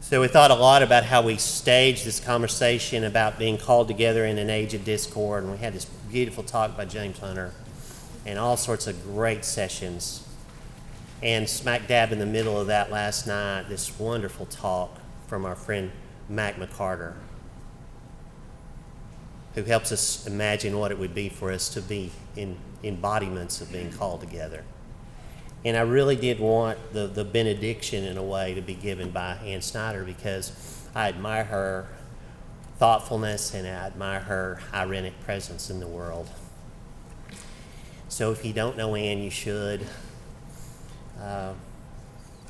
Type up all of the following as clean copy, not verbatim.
So we thought a lot about how we staged this conversation about being called together in an age of discord, and we had this beautiful talk by James Hunter and all sorts of great sessions. And smack dab in the middle of that last night, this wonderful talk from our friend Mac McCarter, who helps us imagine what it would be for us to be in embodiments of being called together. And I really did want the benediction in a way to be given by Ann Snyder, because I admire her thoughtfulness and I admire her irenic presence in the world. So if you don't know Ann, you should.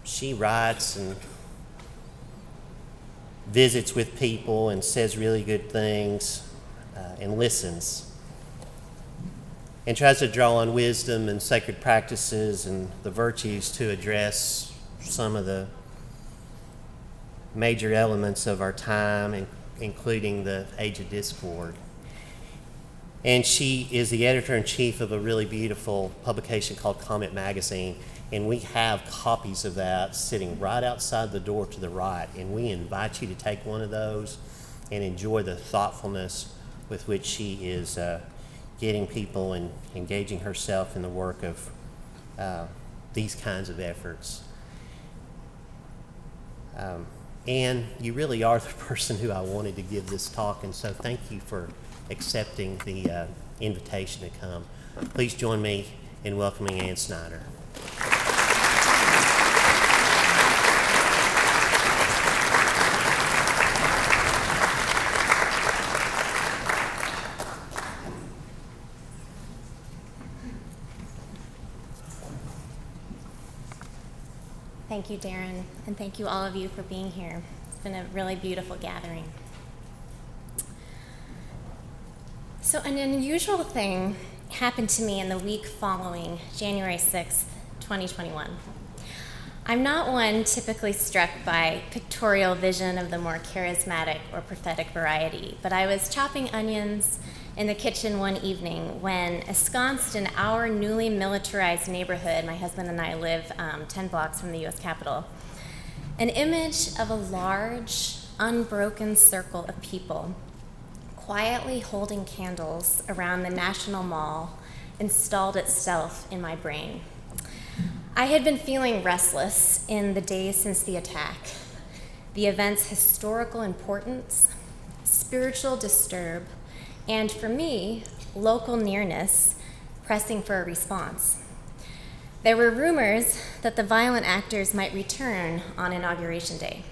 She writes and visits with people and says really good things and listens, and tries to draw on wisdom and sacred practices and the virtues to address some of the major elements of our time, including the age of discord. And she is the editor-in-chief of a really beautiful publication called Comment Magazine, and we have copies of that sitting right outside the door to the right, and we invite you to take one of those and enjoy the thoughtfulness with which she is getting people and engaging herself in the work of these kinds of efforts. And you really are the person who I wanted to give this talk, and so thank you for accepting the invitation to come. Please join me in welcoming Ann Snyder. Thank you, Darren, and thank you all of you for being here. It's been a really beautiful gathering. So an unusual thing happened to me in the week following January 6th, 2021. I'm not one typically struck by pictorial vision of the more charismatic or prophetic variety, but I was chopping onions in the kitchen one evening when, ensconced in our newly militarized neighborhood, my husband and I live 10 blocks from the US Capitol, an image of a large, unbroken circle of people quietly holding candles around the National Mall installed itself in my brain. I had been feeling restless in the days since the attack, the event's historical importance, spiritual disturb, and for me, local nearness pressing for a response. There were rumors that the violent actors might return on Inauguration Day.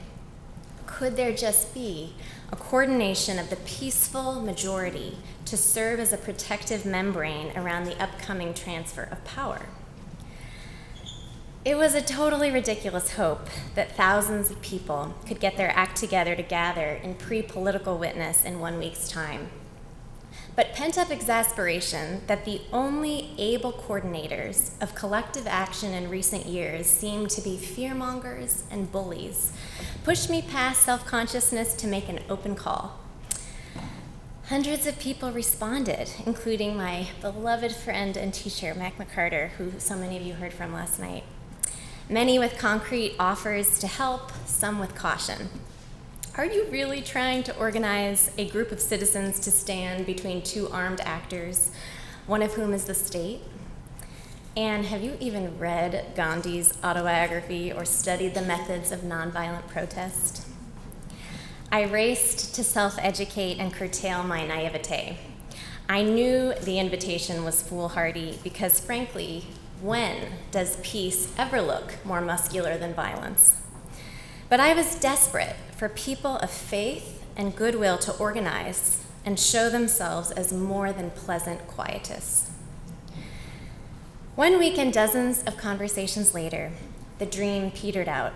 Could there just be a coordination of the peaceful majority to serve as a protective membrane around the upcoming transfer of power? It was a totally ridiculous hope that thousands of people could get their act together to gather in pre-political witness in 1 week's time. But pent-up exasperation that the only able coordinators of collective action in recent years seemed to be fearmongers and bullies pushed me past self-consciousness to make an open call. Hundreds of people responded, including my beloved friend and teacher, Mac McCarter, who so many of you heard from last night. Many with concrete offers to help, some with caution. Are you really trying to organize a group of citizens to stand between two armed actors, one of whom is the state? And have you even read Gandhi's autobiography or studied the methods of nonviolent protest? I raced to self-educate and curtail my naivete. I knew the invitation was foolhardy because, frankly, when does peace ever look more muscular than violence? But I was desperate for people of faith and goodwill to organize and show themselves as more than pleasant quietists. 1 week and dozens of conversations later, the dream petered out.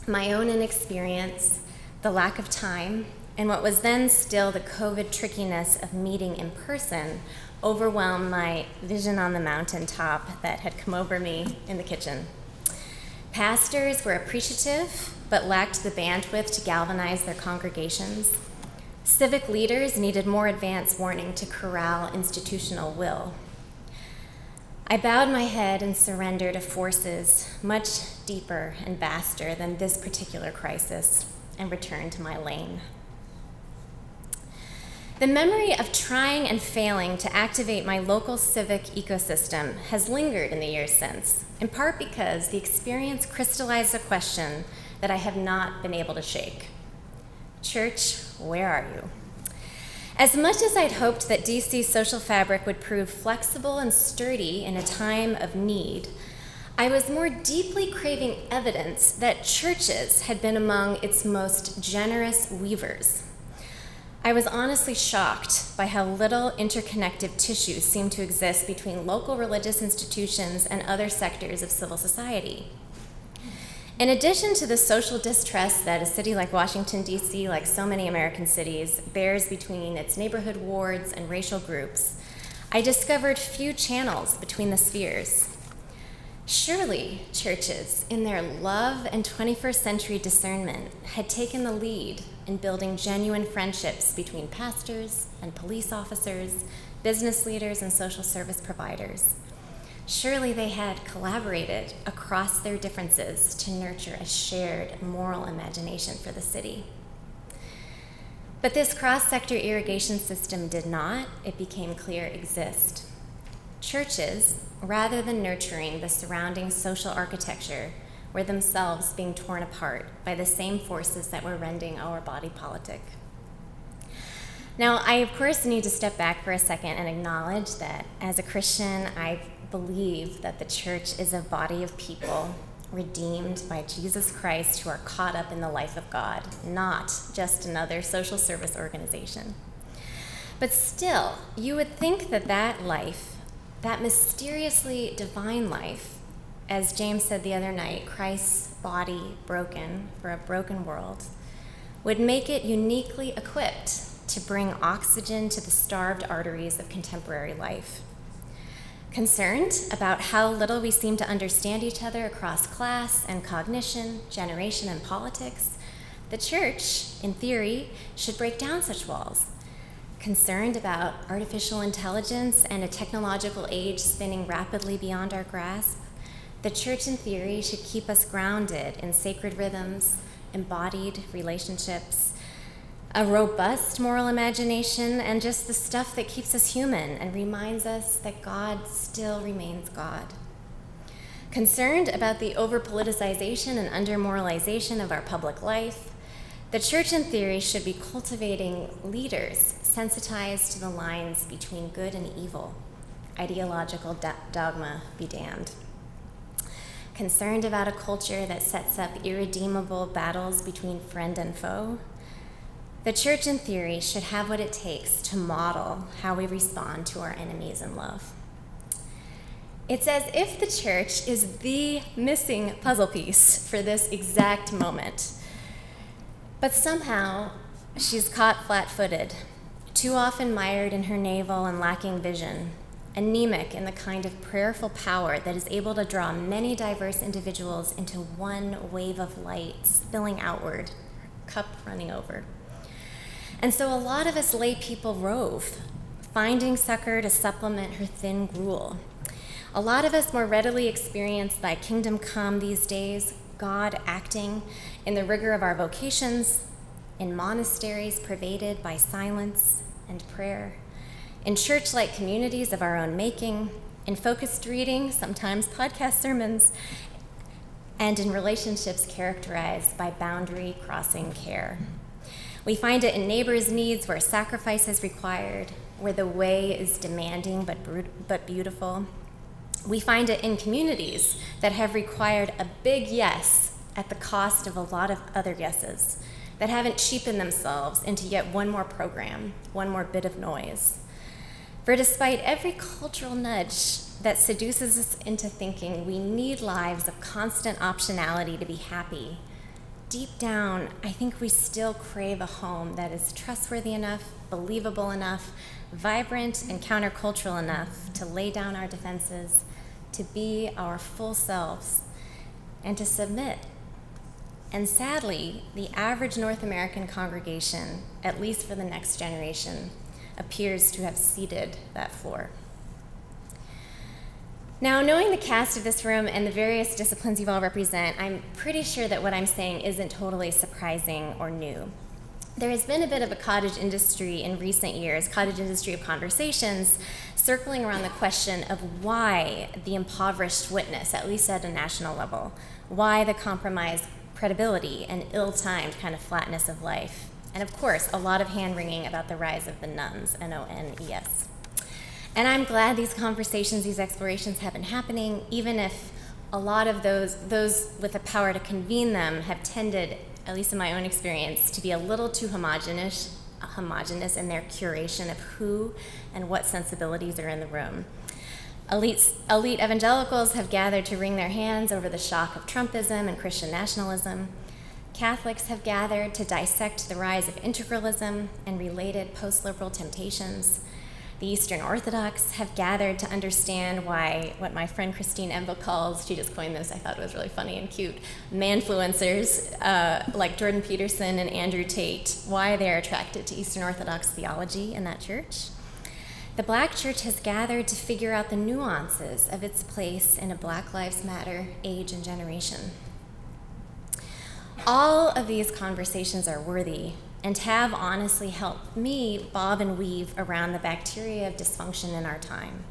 My own inexperience, the lack of time, and what was then still the COVID trickiness of meeting in person overwhelmed my vision on the mountaintop that had come over me in the kitchen. Pastors were appreciative, but lacked the bandwidth to galvanize their congregations. Civic leaders needed more advance warning to corral institutional will. I bowed my head and surrendered to forces much deeper and vaster than this particular crisis. and return to my lane. The memory of trying and failing to activate my local civic ecosystem has lingered in the years since, in part because the experience crystallized a question that I have not been able to shake. Church, where are you? As much as I'd hoped that DC's social fabric would prove flexible and sturdy in a time of need, I was more deeply craving evidence that churches had been among its most generous weavers. I was honestly shocked by how little interconnective tissue seemed to exist between local religious institutions and other sectors of civil society. In addition to the social distrust that a city like Washington, D.C., like so many American cities, bears between its neighborhood wards and racial groups, I discovered few channels between the spheres. Surely churches, in their love and 21st century discernment, had taken the lead in building genuine friendships between pastors and police officers, business leaders and social service providers. Surely they had collaborated across their differences to nurture a shared moral imagination for the city. But this cross-sector irrigation system did not, it became clear, exist. Churches, rather than nurturing the surrounding social architecture, were themselves being torn apart by the same forces that were rending our body politic. Now, I of course need to step back for a second and acknowledge that as a Christian, I believe that the church is a body of people redeemed by Jesus Christ who are caught up in the life of God, not just another social service organization. But still, you would think that that life, that mysteriously divine life, as James said the other night, Christ's body broken for a broken world, would make it uniquely equipped to bring oxygen to the starved arteries of contemporary life. Concerned about how little we seem to understand each other across class and cognition, generation and politics, the church, in theory, should break down such walls. Concerned about artificial intelligence and a technological age spinning rapidly beyond our grasp, the church, in theory, should keep us grounded in sacred rhythms, embodied relationships, a robust moral imagination, and just the stuff that keeps us human and reminds us that God still remains God. Concerned about the over-politicization and under-moralization of our public life, the church, in theory, should be cultivating leaders sensitized to the lines between good and evil. Ideological dogma be damned. Concerned about a culture that sets up irredeemable battles between friend and foe, the church, in theory, should have what it takes to model how we respond to our enemies in love. It's as if the church is the missing puzzle piece for this exact moment. But somehow, she's caught flat-footed, too often mired in her navel and lacking vision, anemic in the kind of prayerful power that is able to draw many diverse individuals into one wave of light spilling outward, cup running over. And so a lot of us lay people rove, finding succor to supplement her thin gruel. A lot of us more readily experience thy kingdom come these days, God acting in the rigor of our vocations, in monasteries pervaded by silence and prayer, in church-like communities of our own making, in focused reading, sometimes podcast sermons, and in relationships characterized by boundary-crossing care. We find it in neighbors' needs where sacrifice is required, where the way is demanding but beautiful. We find it in communities that have required a big yes at the cost of a lot of other yeses, that haven't cheapened themselves into yet one more program, one more bit of noise. For despite every cultural nudge that seduces us into thinking we need lives of constant optionality to be happy, deep down, I think we still crave a home that is trustworthy enough, believable enough, vibrant and countercultural enough to lay down our defenses, to be our full selves, and to submit. And sadly, the average North American congregation, at least for the next generation, appears to have ceded that floor. Now, knowing the cast of this room and the various disciplines you all represent, I'm pretty sure that what I'm saying isn't totally surprising or new. There has been a bit of a cottage industry in recent years, cottage industry of conversations, circling around the question of why the impoverished witness, at least at a national level, why the compromised credibility and ill-timed kind of flatness of life. And of course, a lot of hand-wringing about the rise of the nuns, N-O-N-E-S. And I'm glad these conversations, these explorations have been happening, even if a lot of those with the power to convene them have tended, at least in my own experience, to be a little too homogenous in their curation of who and what sensibilities are in the room. Elite evangelicals have gathered to wring their hands over the shock of Trumpism and Christian nationalism. Catholics have gathered to dissect the rise of integralism and related post-liberal temptations. The Eastern Orthodox have gathered to understand why what my friend Christine Emba calls, she just coined this, I thought it was really funny and cute, manfluencers like Jordan Peterson and Andrew Tate, why they're attracted to Eastern Orthodox theology in that church. The Black church has gathered to figure out the nuances of its place in a Black Lives Matter age and generation. All of these conversations are worthy and have honestly helped me bob and weave around the bacteria of dysfunction in our time.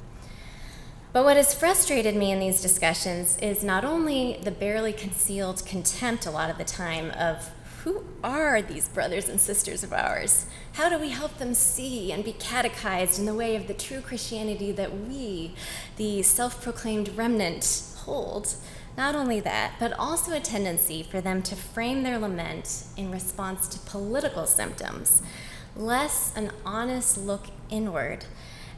But what has frustrated me in these discussions is not only the barely concealed contempt a lot of the time of who are these brothers and sisters of ours? How do we help them see and be catechized in the way of the true Christianity that we, the self-proclaimed remnant, hold? Not only that, but also a tendency for them to frame their lament in response to political symptoms, less an honest look inward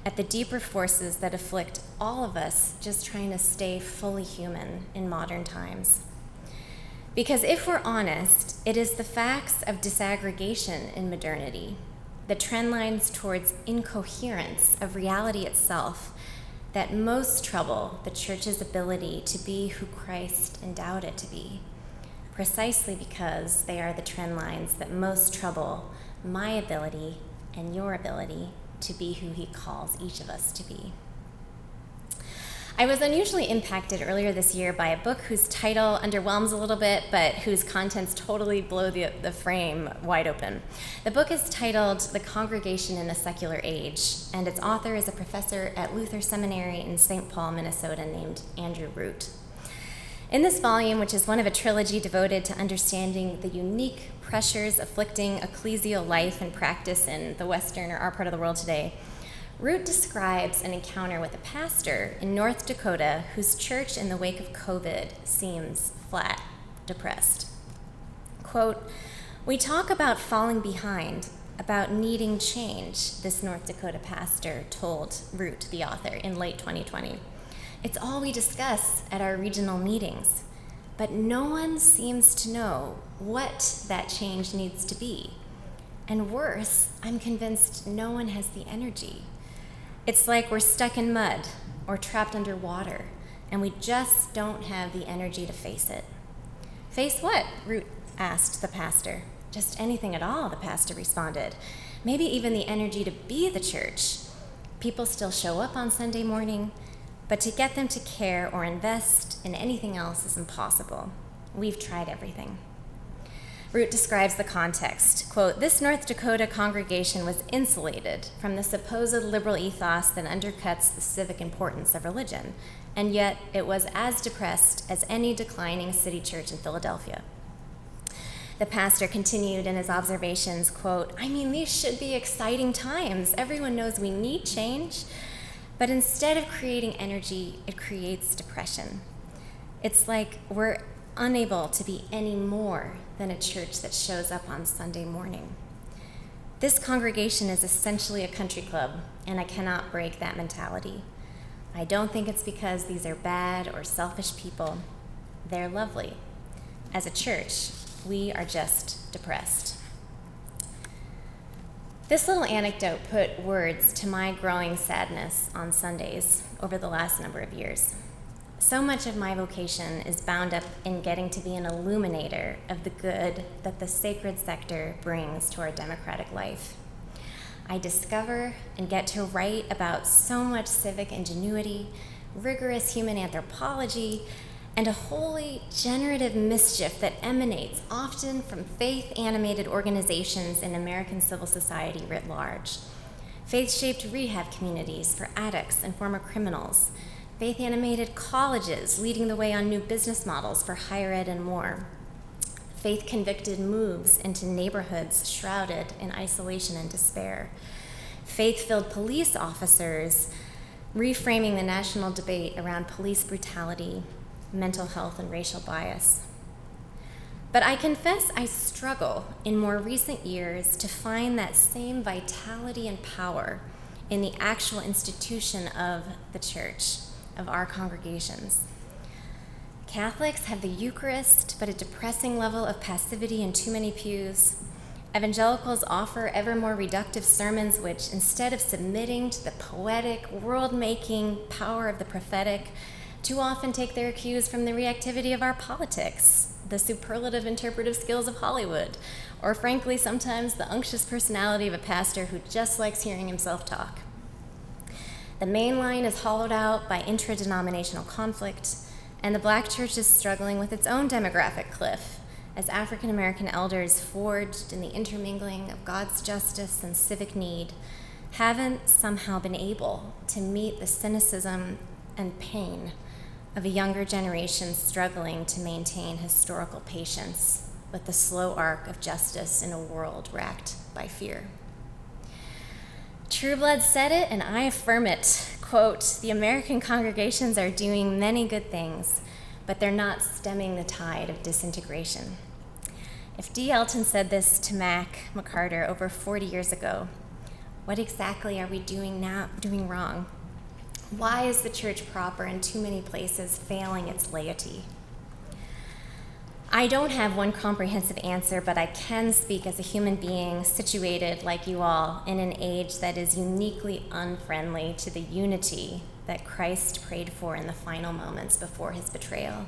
at the deeper forces that afflict all of us just trying to stay fully human in modern times. Because if we're honest, it is the facts of disaggregation in modernity, the trend lines towards incoherence of reality itself, that most trouble the church's ability to be who Christ endowed it to be, precisely because they are the trend lines that most trouble my ability and your ability to be who he calls each of us to be. I was unusually impacted earlier this year by a book whose title underwhelms a little bit, but whose contents totally blow the frame wide open. The book is titled The Congregation in a Secular Age, and its author is a professor at Luther Seminary in St. Paul, Minnesota, named Andrew Root. In this volume, which is one of a trilogy devoted to understanding the unique pressures afflicting ecclesial life and practice in the Western or our part of the world today, Root describes an encounter with a pastor in North Dakota whose church in the wake of COVID seems flat, depressed. Quote, "We talk about falling behind, about needing change," this North Dakota pastor told Root, the author, in late 2020. "It's all we discuss at our regional meetings, but no one seems to know what that change needs to be. And worse, I'm convinced no one has the energy. It's like we're stuck in mud or trapped underwater, and we just don't have the energy to face it." "Face what?" Root asked the pastor. "Just anything at all," the pastor responded. "Maybe even the energy to be the church. People still show up on Sunday morning, but to get them to care or invest in anything else is impossible. We've tried everything." Root describes the context. Quote, "This North Dakota congregation was insulated from the supposed liberal ethos that undercuts the civic importance of religion, and yet it was as depressed as any declining city church in Philadelphia." The pastor continued in his observations, quote, "I mean, these should be exciting times. Everyone knows we need change, but instead of creating energy, it creates depression. It's like we're unable to be any more than a church that shows up on Sunday morning. This congregation is essentially a country club, and I cannot break that mentality. I don't think it's because these are bad or selfish people. They're lovely. As a church, we are just depressed." This little anecdote put words to my growing sadness on Sundays over the last number of years. So much of my vocation is bound up in getting to be an illuminator of the good that the sacred sector brings to our democratic life. I discover and get to write about so much civic ingenuity, rigorous human anthropology, and a wholly generative mischief that emanates often from faith-animated organizations in American civil society writ large. Faith-shaped rehab communities for addicts and former criminals, faith-animated colleges leading the way on new business models for higher ed and more, faith-convicted moves into neighborhoods shrouded in isolation and despair, faith-filled police officers reframing the national debate around police brutality, mental health, and racial bias. But I confess I struggle in more recent years to find that same vitality and power in the actual institution of the church, of our congregations. Catholics have the Eucharist, but a depressing level of passivity in too many pews. Evangelicals offer ever more reductive sermons which, instead of submitting to the poetic, world-making power of the prophetic, too often take their cues from the reactivity of our politics, the superlative interpretive skills of Hollywood, or frankly, sometimes the unctuous personality of a pastor who just likes hearing himself talk. The main line is hollowed out by intra-denominational conflict, and the Black church is struggling with its own demographic cliff, as African American elders forged in the intermingling of God's justice and civic need haven't somehow been able to meet the cynicism and pain of a younger generation struggling to maintain historical patience with the slow arc of justice in a world racked by fear. True Blood said it, and I affirm it. Quote, "The American congregations are doing many good things, but they're not stemming the tide of disintegration." If D. Elton said this to Mac McCarter over 40 years ago, what exactly are we doing wrong? Why is the church proper in too many places failing its laity? I don't have one comprehensive answer, but I can speak as a human being situated, like you all, in an age that is uniquely unfriendly to the unity that Christ prayed for in the final moments before his betrayal.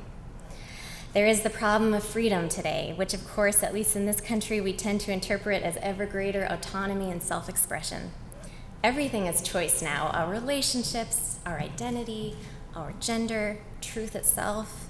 There is the problem of freedom today, which of course, at least in this country, we tend to interpret as ever greater autonomy and self-expression. Everything is choice now: our relationships, our identity, our gender, truth itself.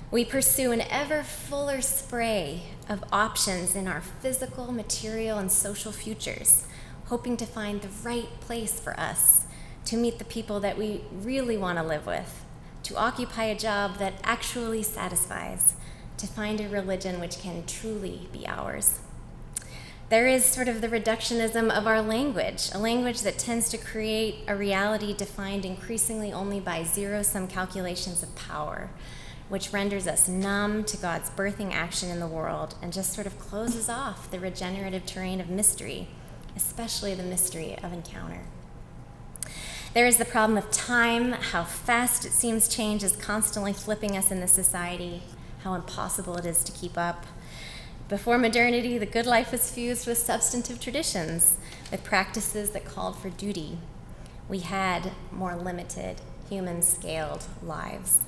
We pursue an ever fuller spray of options in our physical, material, and social futures, hoping to find the right place for us to meet the people that we really want to live with, to occupy a job that actually satisfies, to find a religion which can truly be ours. There is sort of the reductionism of our language, a language that tends to create a reality defined increasingly only by zero-sum calculations of power, which renders us numb to God's birthing action in the world and just sort of closes off the regenerative terrain of mystery, especially the mystery of encounter. There is the problem of time, how fast it seems change is constantly flipping us in this society, how impossible it is to keep up. Before modernity, the good life was fused with substantive traditions, with practices that called for duty. We had more limited, human-scaled lives.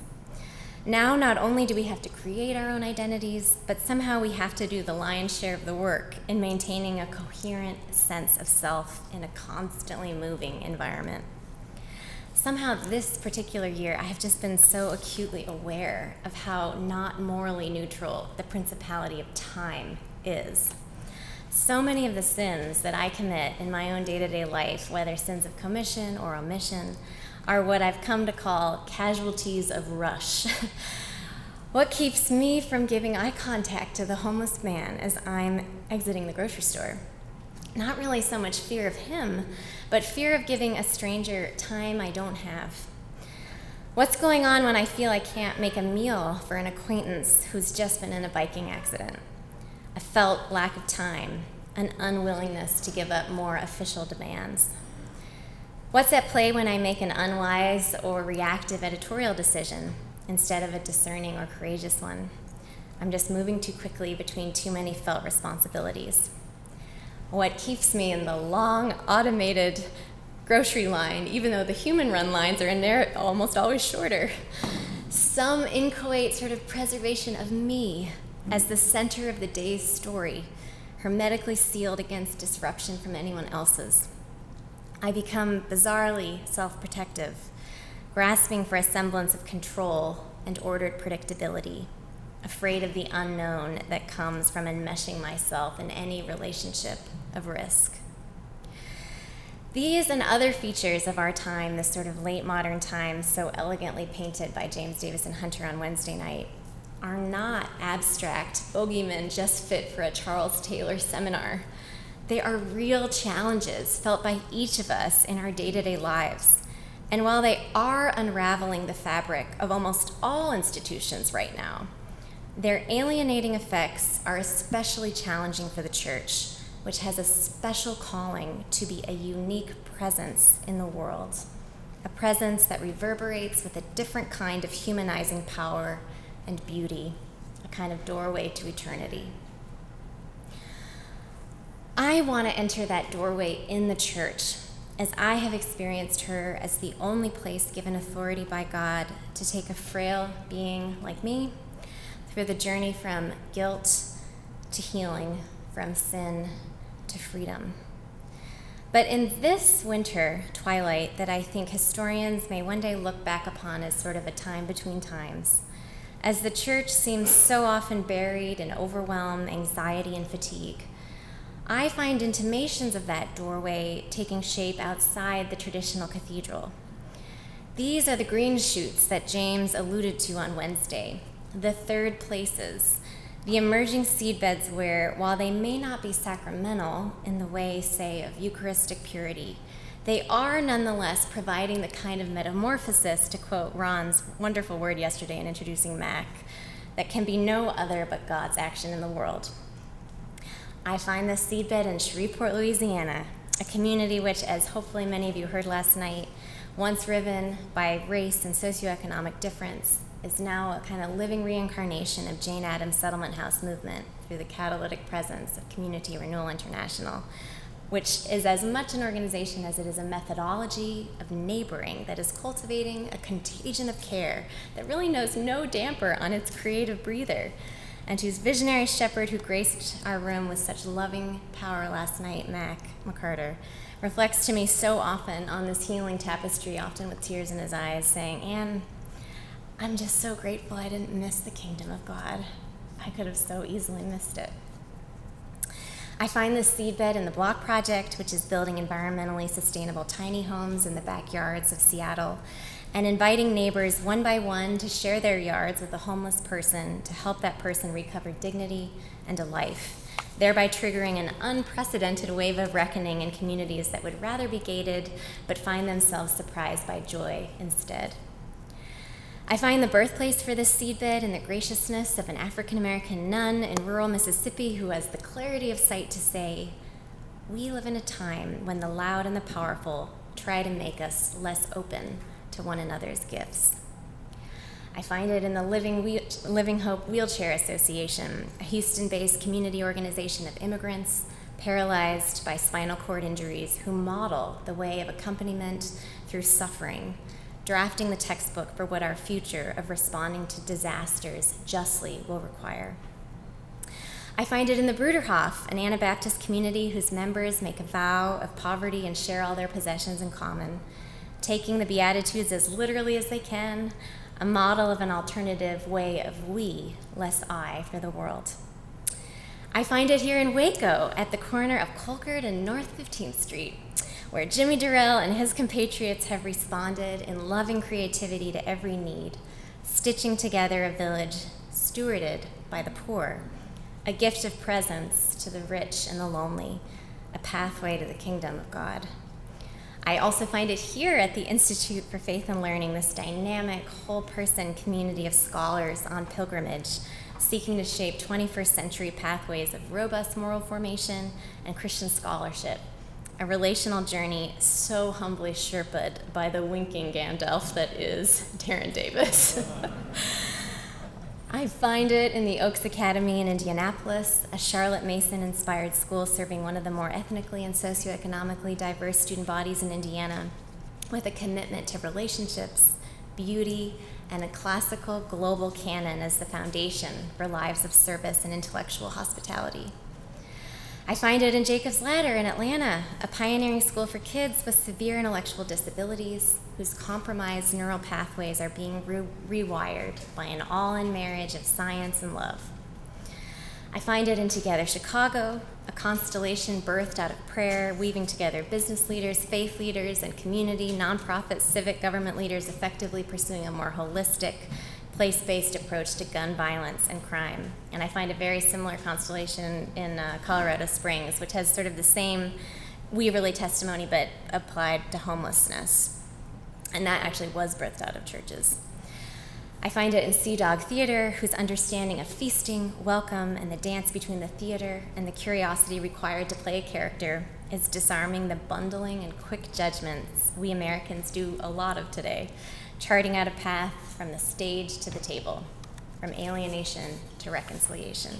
Now, not only do we have to create our own identities, but somehow we have to do the lion's share of the work in maintaining a coherent sense of self in a constantly moving environment. Somehow this particular year, I have just been so acutely aware of how not morally neutral the principality of time is. So many of the sins that I commit in my own day-to-day life, whether sins of commission or omission, are what I've come to call casualties of rush. What keeps me from giving eye contact to the homeless man as I'm exiting the grocery store? Not really so much fear of him, but fear of giving a stranger time I don't have. What's going on when I feel I can't make a meal for an acquaintance who's just been in a biking accident? A felt lack of time, an unwillingness to give up more official demands. What's at play when I make an unwise or reactive editorial decision instead of a discerning or courageous one? I'm just moving too quickly between too many felt responsibilities. What keeps me in the long, automated grocery line, even though the human-run lines are in there almost always shorter? Some inchoate sort of preservation of me as the center of the day's story, hermetically sealed against disruption from anyone else's. I become bizarrely self-protective, grasping for a semblance of control and ordered predictability, afraid of the unknown that comes from enmeshing myself in any relationship of risk. These and other features of our time, this sort of late modern time so elegantly painted by James Davison Hunter on Wednesday night, are not abstract bogeymen just fit for a Charles Taylor seminar. They are real challenges felt by each of us in our day-to-day lives. And while they are unraveling the fabric of almost all institutions right now, their alienating effects are especially challenging for the church, which has a special calling to be a unique presence in the world, a presence that reverberates with a different kind of humanizing power and beauty, a kind of doorway to eternity. I want to enter that doorway in the church, as I have experienced her as the only place given authority by God to take a frail being like me through the journey from guilt to healing, from sin to freedom. But in this winter twilight that I think historians may one day look back upon as sort of a time between times, as the church seems so often buried in overwhelm, anxiety, and fatigue, I find intimations of that doorway taking shape outside the traditional cathedral. These are the green shoots that James alluded to on Wednesday, the third places, the emerging seedbeds where, while they may not be sacramental in the way, say, of Eucharistic purity, they are nonetheless providing the kind of metamorphosis, to quote Ron's wonderful word yesterday in introducing Mac, that can be no other but God's action in the world. I find this seedbed in Shreveport, Louisiana, a community which, as hopefully many of you heard last night, once riven by race and socioeconomic difference, is now a kind of living reincarnation of Jane Addams' Settlement House movement through the catalytic presence of Community Renewal International, which is as much an organization as it is a methodology of neighboring that is cultivating a contagion of care that really knows no damper on its creative breather, and whose visionary shepherd who graced our room with such loving power last night, Mac McCarter, reflects to me so often on this healing tapestry, often with tears in his eyes, saying, "Anne, I'm just so grateful I didn't miss the kingdom of God. I could have so easily missed it." I find this seedbed in the Block Project, which is building environmentally sustainable tiny homes in the backyards of Seattle and inviting neighbors one by one to share their yards with a homeless person to help that person recover dignity and a life, thereby triggering an unprecedented wave of reckoning in communities that would rather be gated but find themselves surprised by joy instead. I find the birthplace for this seedbed in the graciousness of an African-American nun in rural Mississippi who has the clarity of sight to say, "We live in a time when the loud and the powerful try to make us less open to one another's gifts." I find it in the Living Hope Wheelchair Association, a Houston-based community organization of immigrants paralyzed by spinal cord injuries who model the way of accompaniment through suffering, drafting the textbook for what our future of responding to disasters justly will require. I find it in the Bruderhof, an Anabaptist community whose members make a vow of poverty and share all their possessions in common, taking the Beatitudes as literally as they can, a model of an alternative way of we, less I, for the world. I find it here in Waco, at the corner of Colcord and North 15th Street, where Jimmy Durrell and his compatriots have responded in loving creativity to every need, stitching together a village stewarded by the poor, a gift of presence to the rich and the lonely, a pathway to the kingdom of God. I also find it here at the Institute for Faith and Learning, this dynamic, whole-person community of scholars on pilgrimage, seeking to shape 21st century pathways of robust moral formation and Christian scholarship, a relational journey so humbly sherpa'd by the winking Gandalf that is Darren Davis. I find it in the Oaks Academy in Indianapolis, a Charlotte Mason-inspired school serving one of the more ethnically and socioeconomically diverse student bodies in Indiana, with a commitment to relationships, beauty, and a classical global canon as the foundation for lives of service and intellectual hospitality. I find it in Jacob's Ladder in Atlanta, a pioneering school for kids with severe intellectual disabilities whose compromised neural pathways are being rewired by an all-in marriage of science and love. I find it in Together Chicago, a constellation birthed out of prayer, weaving together business leaders, faith leaders, and community, nonprofit, civic government leaders effectively pursuing a more holistic, place-based approach to gun violence and crime. And I find a very similar constellation in Colorado Springs, which has sort of the same Weaverly testimony but applied to homelessness. And that actually was birthed out of churches. I find it in Sea Dog Theater, whose understanding of feasting, welcome, and the dance between the theater and the curiosity required to play a character is disarming the bundling and quick judgments we Americans do a lot of today, charting out a path from the stage to the table, from alienation to reconciliation.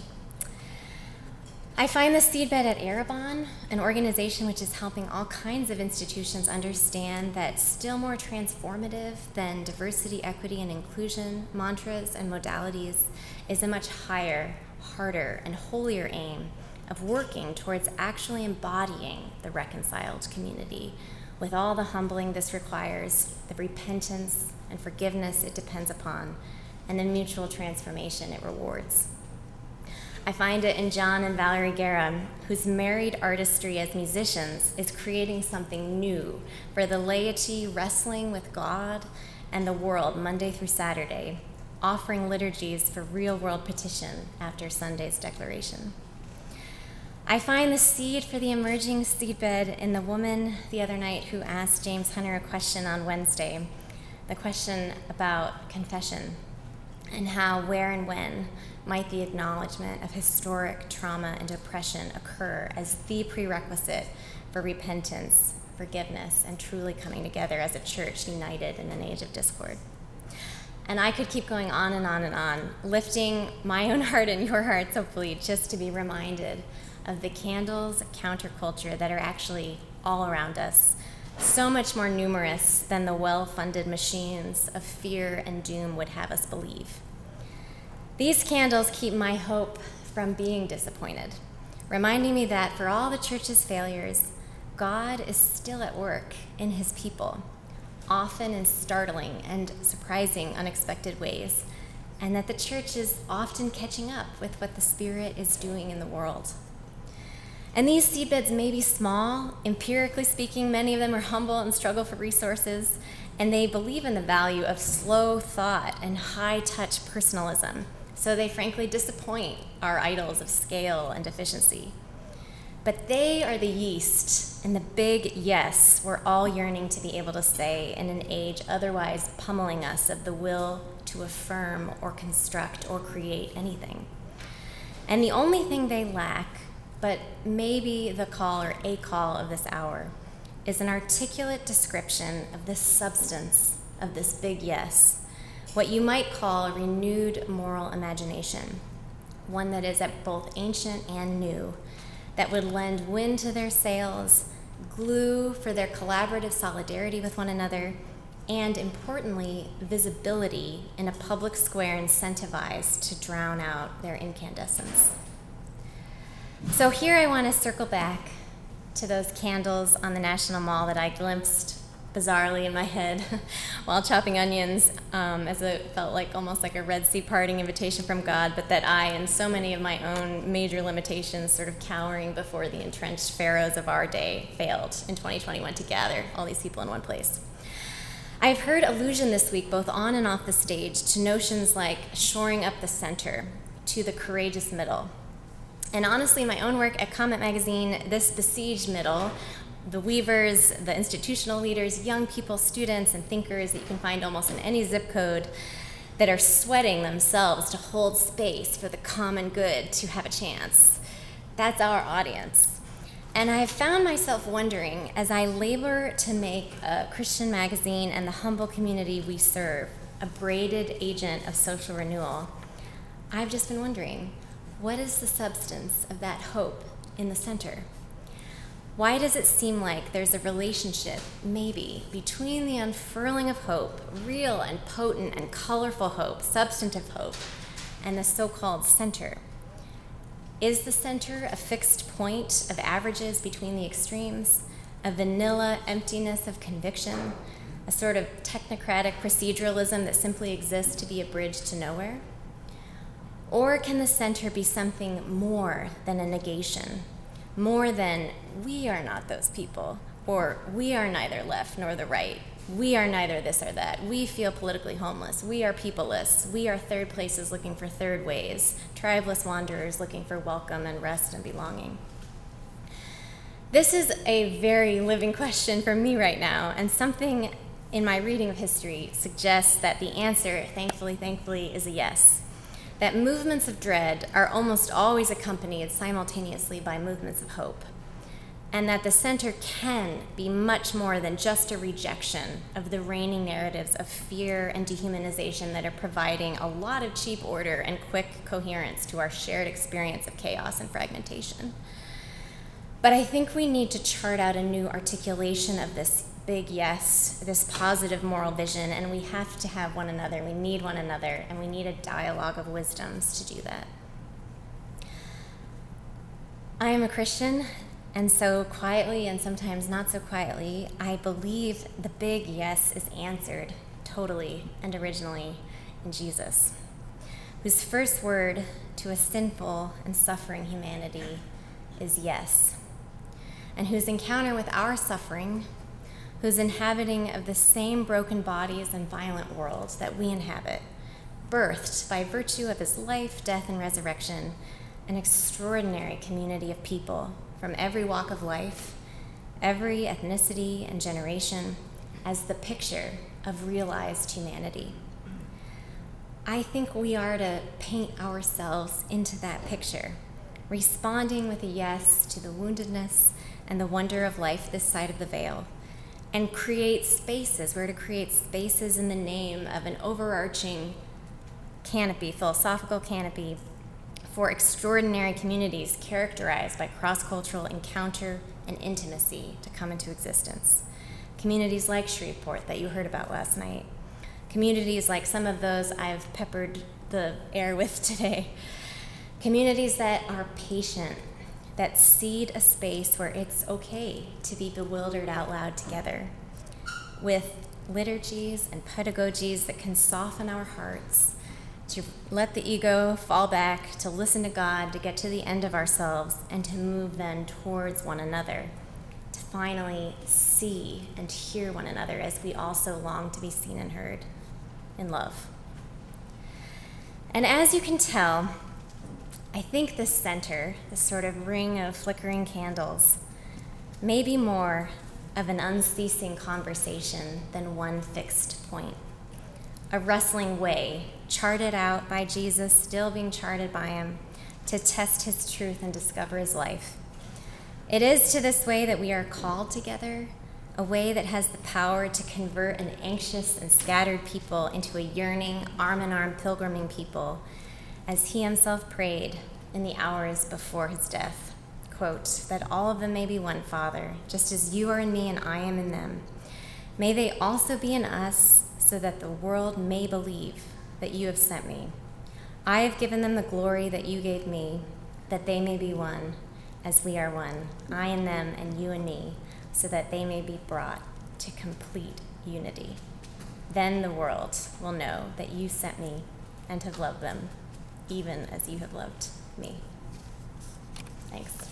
I find the seedbed at Erebon, an organization which is helping all kinds of institutions understand that still more transformative than diversity, equity, and inclusion mantras and modalities is a much higher, harder, and holier aim of working towards actually embodying the reconciled community with all the humbling this requires, the repentance and forgiveness it depends upon, and the mutual transformation it rewards. I find it in John and Valerie Guerra, whose married artistry as musicians is creating something new for the laity wrestling with God and the world Monday through Saturday, offering liturgies for real-world petition after Sunday's declaration. I find the seed for the emerging seedbed in the woman the other night who asked James Hunter a question on Wednesday, the question about confession and how, where, and when might the acknowledgement of historic trauma and oppression occur as the prerequisite for repentance, forgiveness, and truly coming together as a church united in an age of discord. And I could keep going on and on and on, lifting my own heart and your hearts, hopefully, just to be reminded of the candles of counterculture that are actually all around us, so much more numerous than the well-funded machines of fear and doom would have us believe. These candles keep my hope from being disappointed, reminding me that for all the church's failures, God is still at work in his people, often in startling and surprising unexpected ways, and that the church is often catching up with what the Spirit is doing in the world. And these seedbeds may be small. Empirically speaking, many of them are humble and struggle for resources, and they believe in the value of slow thought and high-touch personalism. So they frankly disappoint our idols of scale and efficiency. But they are the yeast and the big yes we're all yearning to be able to say in an age otherwise pummeling us of the will to affirm or construct or create anything. And the only thing they lack, but maybe the call or a call of this hour, is an articulate description of the substance of this big yes, what you might call a renewed moral imagination, one that is at both ancient and new, that would lend wind to their sails, glue for their collaborative solidarity with one another, and importantly, visibility in a public square incentivized to drown out their incandescence. So here I want to circle back to those candles on the National Mall that I glimpsed bizarrely in my head while chopping onions, as it felt like almost like a Red Sea parting invitation from God, but that I and so many of my own major limitations sort of cowering before the entrenched pharaohs of our day failed in 2021 to gather all these people in one place. I've heard allusion this week, both on and off the stage, to notions like shoring up the center, to the courageous middle. And honestly, in my own work at Comment Magazine, this besieged middle, the weavers, the institutional leaders, young people, students, and thinkers that you can find almost in any zip code that are sweating themselves to hold space for the common good to have a chance. That's our audience. And I have found myself wondering, as I labor to make a Christian magazine and the humble community we serve a braided agent of social renewal, I've just been wondering, what is the substance of that hope in the center? Why does it seem like there's a relationship, maybe, between the unfurling of hope, real and potent and colorful hope, substantive hope, and the so-called center? Is the center a fixed point of averages between the extremes, a vanilla emptiness of conviction, a sort of technocratic proceduralism that simply exists to be a bridge to nowhere? Or can the center be something more than a negation, more than we are not those people, or we are neither left nor the right, we are neither this or that, we feel politically homeless, we are peopleless, we are third places looking for third ways, tribeless wanderers looking for welcome and rest and belonging? This is a very living question for me right now, and something in my reading of history suggests that the answer, thankfully, is a yes. That movements of dread are almost always accompanied simultaneously by movements of hope, and that the center can be much more than just a rejection of the reigning narratives of fear and dehumanization that are providing a lot of cheap order and quick coherence to our shared experience of chaos and fragmentation. But I think we need to chart out a new articulation of this big yes, this positive moral vision, and we have to have one another. We need one another, and we need a dialogue of wisdoms to do that. I am a Christian, and so quietly and sometimes not so quietly, I believe the big yes is answered totally and originally in Jesus, whose first word to a sinful and suffering humanity is yes, and whose encounter with our suffering, whose inhabiting of the same broken bodies and violent world that we inhabit, birthed by virtue of his life, death, and resurrection, an extraordinary community of people from every walk of life, every ethnicity and generation, as the picture of realized humanity. I think we are to paint ourselves into that picture, responding with a yes to the woundedness and the wonder of life this side of the veil, and create spaces. We're to create spaces in the name of an overarching canopy, philosophical canopy, for extraordinary communities characterized by cross-cultural encounter and intimacy to come into existence. Communities like Shreveport that you heard about last night. Communities like some of those I've peppered the air with today. Communities that are patient, that seed a space where it's okay to be bewildered out loud together, with liturgies and pedagogies that can soften our hearts, to let the ego fall back, to listen to God, to get to the end of ourselves, and to move then towards one another, to finally see and hear one another as we also long to be seen and heard in love. And as you can tell, I think this center, this sort of ring of flickering candles, may be more of an unceasing conversation than one fixed point. A wrestling way, charted out by Jesus, still being charted by him, to test his truth and discover his life. It is to this way that we are called together, a way that has the power to convert an anxious and scattered people into a yearning, arm-in-arm pilgriming people, as he himself prayed in the hours before his death, quote, that all of them may be one, Father, just as you are in me and I am in them. May they also be in us, so that the world may believe that you have sent me. I have given them the glory that you gave me, that they may be one, as we are one, I in them and you in me, so that they may be brought to complete unity. Then the world will know that you sent me and have loved them, even as you have loved me. Thanks.